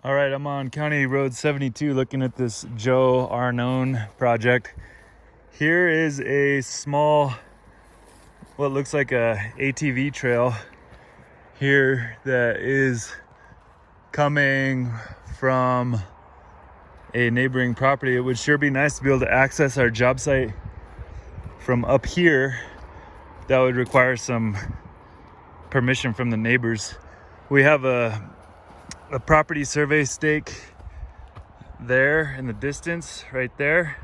All right, I'm on County Road 72 looking at this Joe Arnone project. Here is a small, what looks like a ATV trail here that is coming from a neighboring property. It would sure be nice to be able to access our job site from up here. That would require some permission from the neighbors. We have a property survey stake there in the distance right there,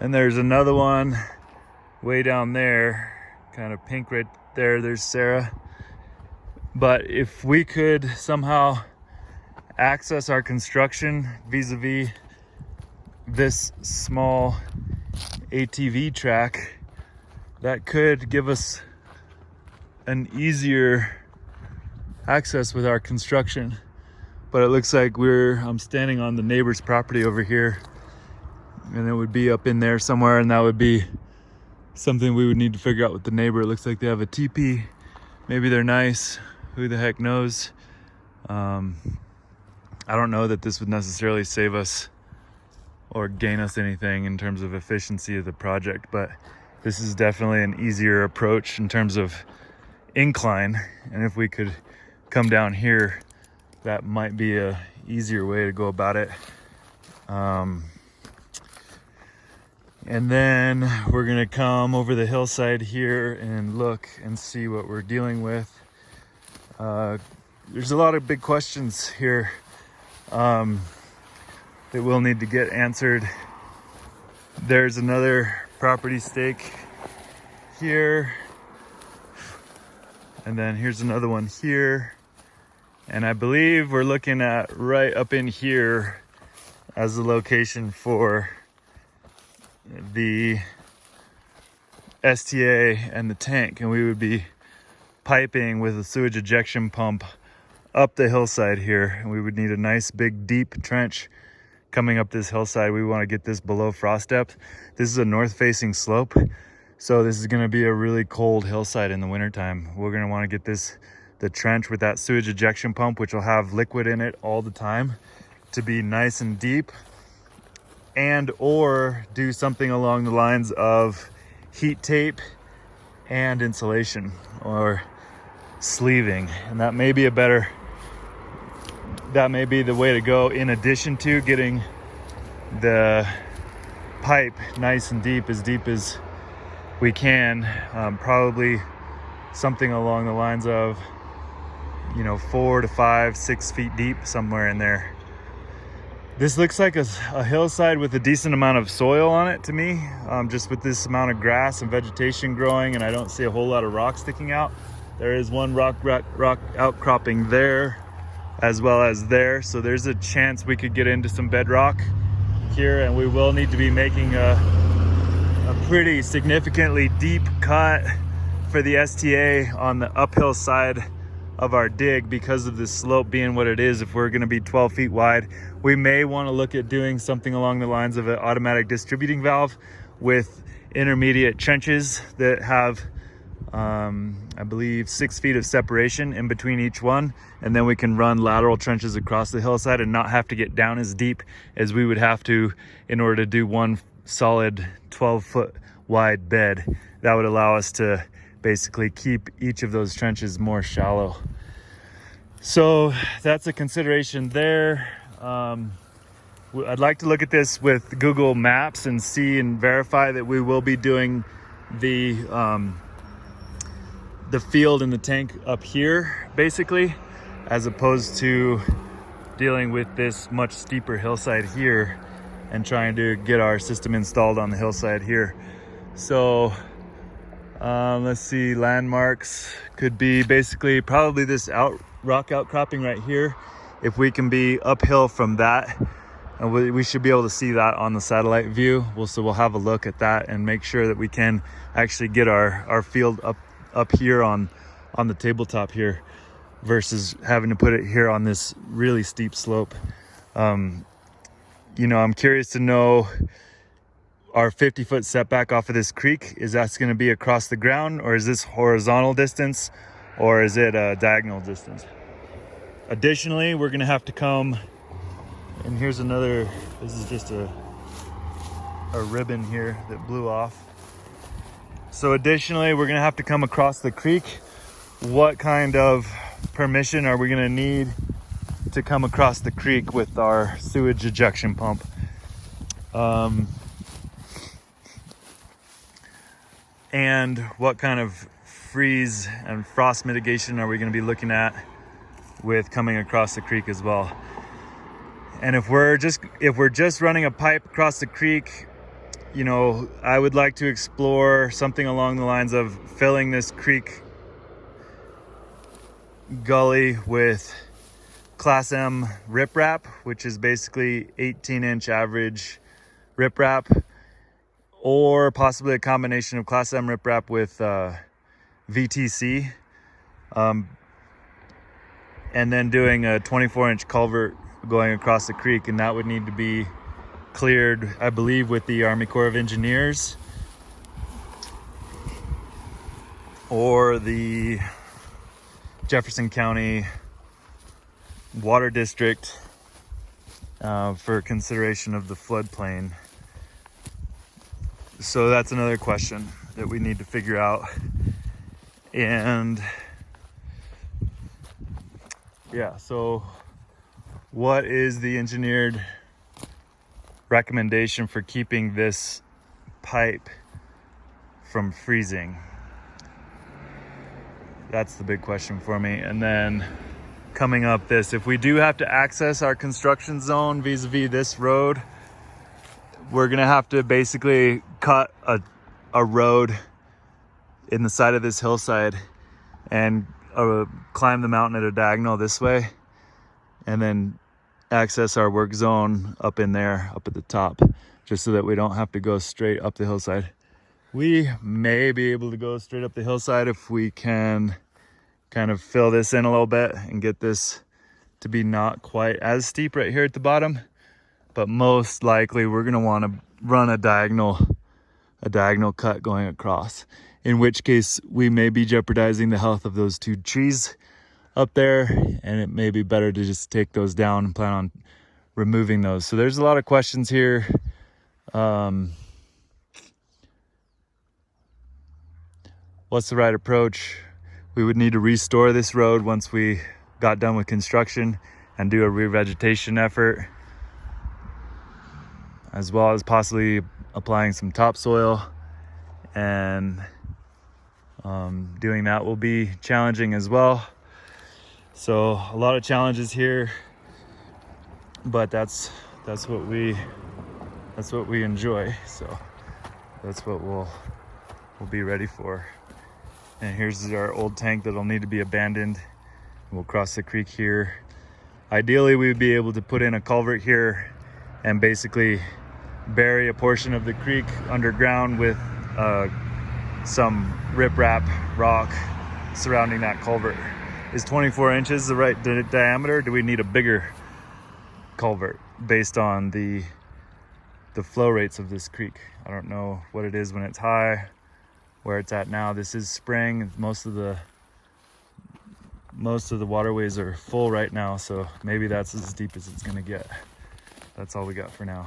and there's another one way down there, kind of pink right there. There's Sarah. But if we could somehow access our construction vis-a-vis this small ATV track, that could give us an easier access with our construction. But it looks like I'm standing on the neighbor's property over here, and it would be up in there somewhere, and that would be something we would need to figure out with the neighbor. It looks like they have a teepee. Maybe they're nice. Who the heck knows? I don't know that this would necessarily save us or gain us anything in terms of efficiency of the project, but this is definitely an easier approach in terms of incline. And if we could come down here, that might be a easier way to go about it. And then we're gonna come over the hillside here and look and see what we're dealing with. There's a lot of big questions here that will need to get answered. There's another property stake here, and then here's another one here. And I believe we're looking at right up in here as the location for the STA and the tank. And we would be piping with a sewage ejection pump up the hillside here. And we would need a nice big deep trench coming up this hillside. We want to get this below frost depth. This is a north facing slope, so this is going to be a really cold hillside in the wintertime. We're going to want to get the trench with that sewage ejection pump, which will have liquid in it all the time, to be nice and deep, and or do something along the lines of heat tape and insulation or sleeving. And that may be the way to go, in addition to getting the pipe nice and deep as we can. Probably something along the lines of 4 to 5, 6 feet deep, somewhere in there. This looks like a hillside with a decent amount of soil on it to me, just with this amount of grass and vegetation growing, and I don't see a whole lot of rock sticking out. There is one rock outcropping there as well as there, so there's a chance we could get into some bedrock here, and we will need to be making a pretty significantly deep cut for the STA on the uphill side of our dig because of this slope being what it is. If we're going to be 12 feet wide, we may want to look at doing something along the lines of an automatic distributing valve with intermediate trenches that have I believe 6 feet of separation in between each one, and then we can run lateral trenches across the hillside and not have to get down as deep as we would have to in order to do one solid 12-foot wide bed. That would allow us to basically keep each of those trenches more shallow. So that's a consideration there. I'd like to look at this with Google Maps and see and verify that we will be doing the field and the tank up here, basically, as opposed to dealing with this much steeper hillside here and trying to get our system installed on the hillside here. So let's see, landmarks could be basically probably this rock outcropping right here. If we can be uphill from that, we should be able to see that on the satellite view. So we'll have a look at that and make sure that we can actually get our field up here on the tabletop here, versus having to put it here on this really steep slope. I'm curious to know, our 50-foot setback off of this creek, is that's going to be across the ground, or is this horizontal distance, or is it a diagonal distance? Additionally, we're gonna have to come, and here's another, this is just a ribbon here that blew off. So additionally, we're gonna have to come across the creek. What kind of permission are we gonna need to come across the creek with our sewage ejection pump? And what kind of freeze and frost mitigation are we gonna be looking at with coming across the creek as well? And if we're just running a pipe across the creek, you know, I would like to explore something along the lines of filling this creek gully with Class M riprap, which is basically 18-inch average riprap, or possibly a combination of Class M riprap with VTC, and then doing a 24-inch culvert going across the creek, and that would need to be cleared, I believe, with the Army Corps of Engineers or the Jefferson County Water District for consideration of the floodplain. So that's another question that we need to figure out. And yeah, so what is the engineered recommendation for keeping this pipe from freezing? That's the big question for me. And then coming up this, if we do have to access our construction zone vis-a-vis this road, we're gonna have to basically cut a road in the side of this hillside and climb the mountain at a diagonal this way, and then access our work zone up in there, up at the top, just so that we don't have to go straight up the hillside. We may be able to go straight up the hillside if we can kind of fill this in a little bit and get this to be not quite as steep right here at the bottom. But most likely we're gonna wanna run a diagonal cut going across, in which case we may be jeopardizing the health of those two trees up there, and it may be better to just take those down and plan on removing those. So there's a lot of questions here. What's the right approach? We would need to restore this road once we got done with construction and do a revegetation effort, as well as possibly applying some topsoil, and doing that will be challenging as well. So a lot of challenges here, but that's what we enjoy. So that's what we'll be ready for. And here's our old tank that'll need to be abandoned. We'll cross the creek here. Ideally, we'd be able to put in a culvert here and basically bury a portion of the creek underground with some riprap rock surrounding that culvert. Is 24 inches the right diameter? Do we need a bigger culvert based on the flow rates of this creek? I don't know what it is when it's high, where it's at now. This is spring. Most of the waterways are full right now, so maybe that's as deep as it's gonna get. That's all we got for now.